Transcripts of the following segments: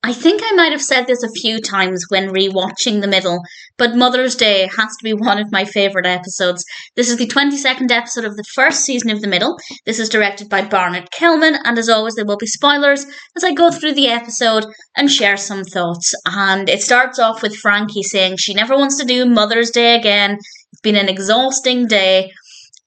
I think I might have said this a few times when rewatching the middle, but Mother's Day has to be one of my favourite episodes. This is the 22nd episode of the first season of the middle. This is directed by Barnet Kellman, and as always, there will be spoilers as I go through the episode and share some thoughts. And it starts off with Frankie saying she never wants to do Mother's Day again. It's been an exhausting day.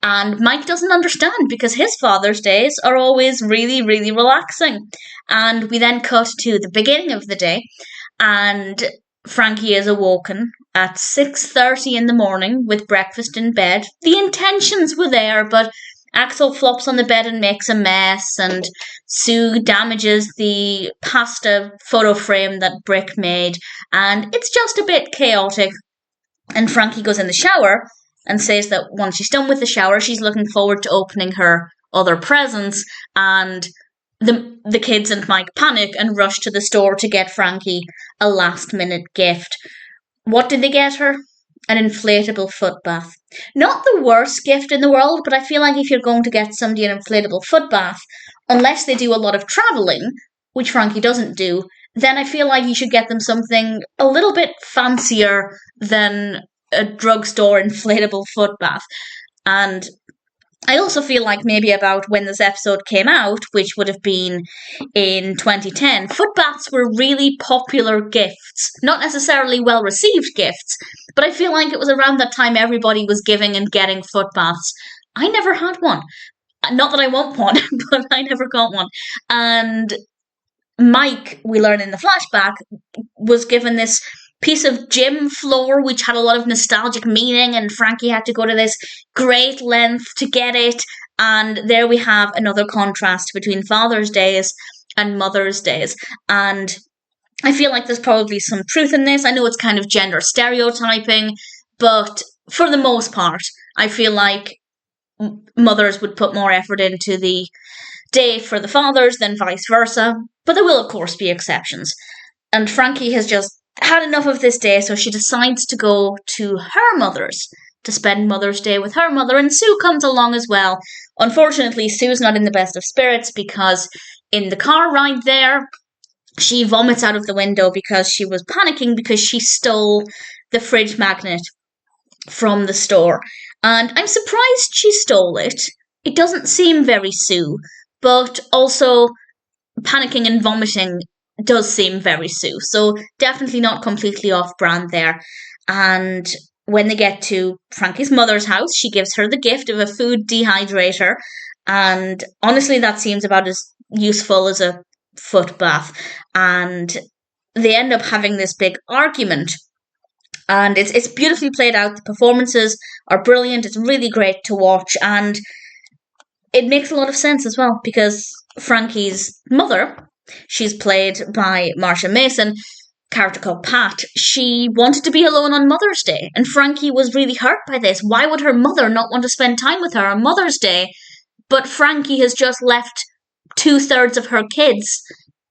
And Mike doesn't understand because his Father's Days are always really, really relaxing. And we then cut to the beginning of the day, and Frankie is awoken at 6:30 in the morning with breakfast in bed. The intentions were there, but Axel flops on the bed and makes a mess, and Sue damages the pasta photo frame that Brick made, and it's just a bit chaotic. And Frankie goes in the shower and says that once she's done with the shower, she's looking forward to opening her other presents, and the kids and Mike panic and rush to the store to get Frankie a last-minute gift. What did they get her? An inflatable foot bath. Not the worst gift in the world, but I feel like if you're going to get somebody an inflatable foot bath, unless they do a lot of travelling, which Frankie doesn't do, then I feel like you should get them something a little bit fancier than a drugstore inflatable foot bath. And I also feel like maybe about when this episode came out, which would have been in 2010, foot baths were really popular gifts. Not necessarily well-received gifts, but I feel like it was around that time everybody was giving and getting foot baths. I never had one. Not that I want one, but I never got one. And Mike, we learn in the flashback, was given this piece of gym floor which had a lot of nostalgic meaning, and Frankie had to go to this great length to get it. And there we have another contrast between Father's Days and Mother's Days. And I feel like there's probably some truth in this. I know it's kind of gender stereotyping, but for the most part, I feel like mothers would put more effort into the day for the fathers than vice versa. But there will, of course, be exceptions. And Frankie has just had enough of this day, so she decides to go to her mother's to spend Mother's Day with her mother, and Sue comes along as well. Unfortunately, Sue's not in the best of spirits because in the car ride there, she vomits out of the window because she was panicking because she stole the fridge magnet from the store. And I'm surprised she stole it. It doesn't seem very Sue, but also panicking and vomiting does seem very Sue. So definitely not completely off-brand there. And when they get to Frankie's mother's house, she gives her the gift of a food dehydrator. And honestly, that seems about as useful as a foot bath. And they end up having this big argument. And it's beautifully played out. The performances are brilliant. It's really great to watch. And it makes a lot of sense as well, because Frankie's mother, she's played by Marsha Mason, character called Pat. She wanted to be alone on Mother's Day, and Frankie was really hurt by this. Why would her mother not want to spend time with her on Mother's Day? But Frankie has just left 2/3 of her kids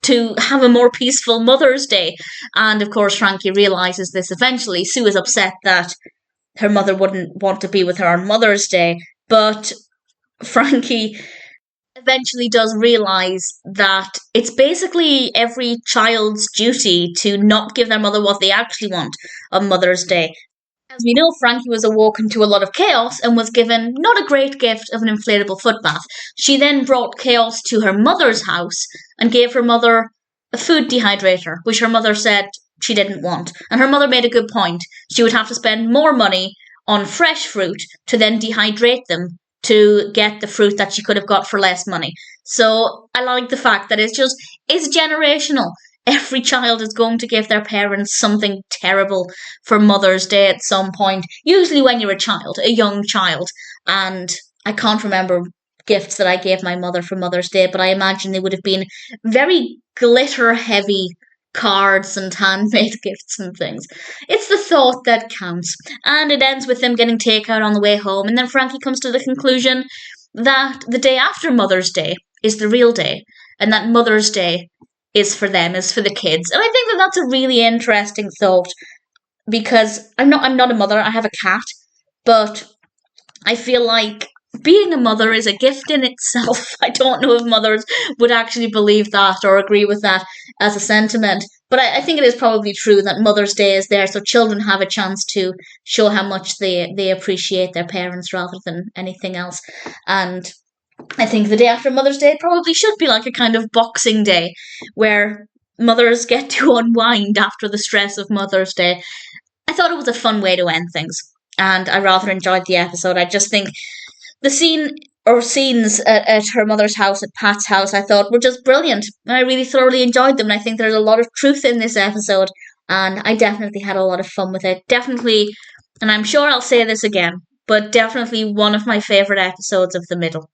to have a more peaceful Mother's Day. And of course, Frankie realises this eventually. Sue is upset that her mother wouldn't want to be with her on Mother's Day, but Frankie eventually does realise that it's basically every child's duty to not give their mother what they actually want on Mother's Day. As we know, Frankie was awoken to a lot of chaos and was given not a great gift of an inflatable foot bath. She then brought chaos to her mother's house and gave her mother a food dehydrator, which her mother said she didn't want. And her mother made a good point. She would have to spend more money on fresh fruit to then dehydrate them to get the fruit that she could have got for less money. So I like the fact that it's generational. Every child is going to give their parents something terrible for Mother's Day at some point. Usually when you're a young child. And I can't remember gifts that I gave my mother for Mother's Day, but I imagine they would have been very glitter-heavy cards and handmade gifts and things. It's the thought that counts. And it ends with them getting takeout on the way home, and then Frankie comes to the conclusion that the day after Mother's Day is the real day, and that Mother's Day is for them, is for the kids. And I think that that's a really interesting thought, because I'm not a mother, I have a cat, but I feel like being a mother is a gift in itself. I don't know if mothers would actually believe that or agree with that as a sentiment. But I think it is probably true that Mother's Day is there so children have a chance to show how much they appreciate their parents rather than anything else. And I think the day after Mother's Day probably should be like a kind of Boxing Day where mothers get to unwind after the stress of Mother's Day. I thought it was a fun way to end things, and I rather enjoyed the episode. I just think the scene or scenes at her mother's house, at Pat's house, I thought were just brilliant. And I really thoroughly enjoyed them. And I think there's a lot of truth in this episode. And I definitely had a lot of fun with it. Definitely, and I'm sure I'll say this again, but definitely one of my favourite episodes of the middle.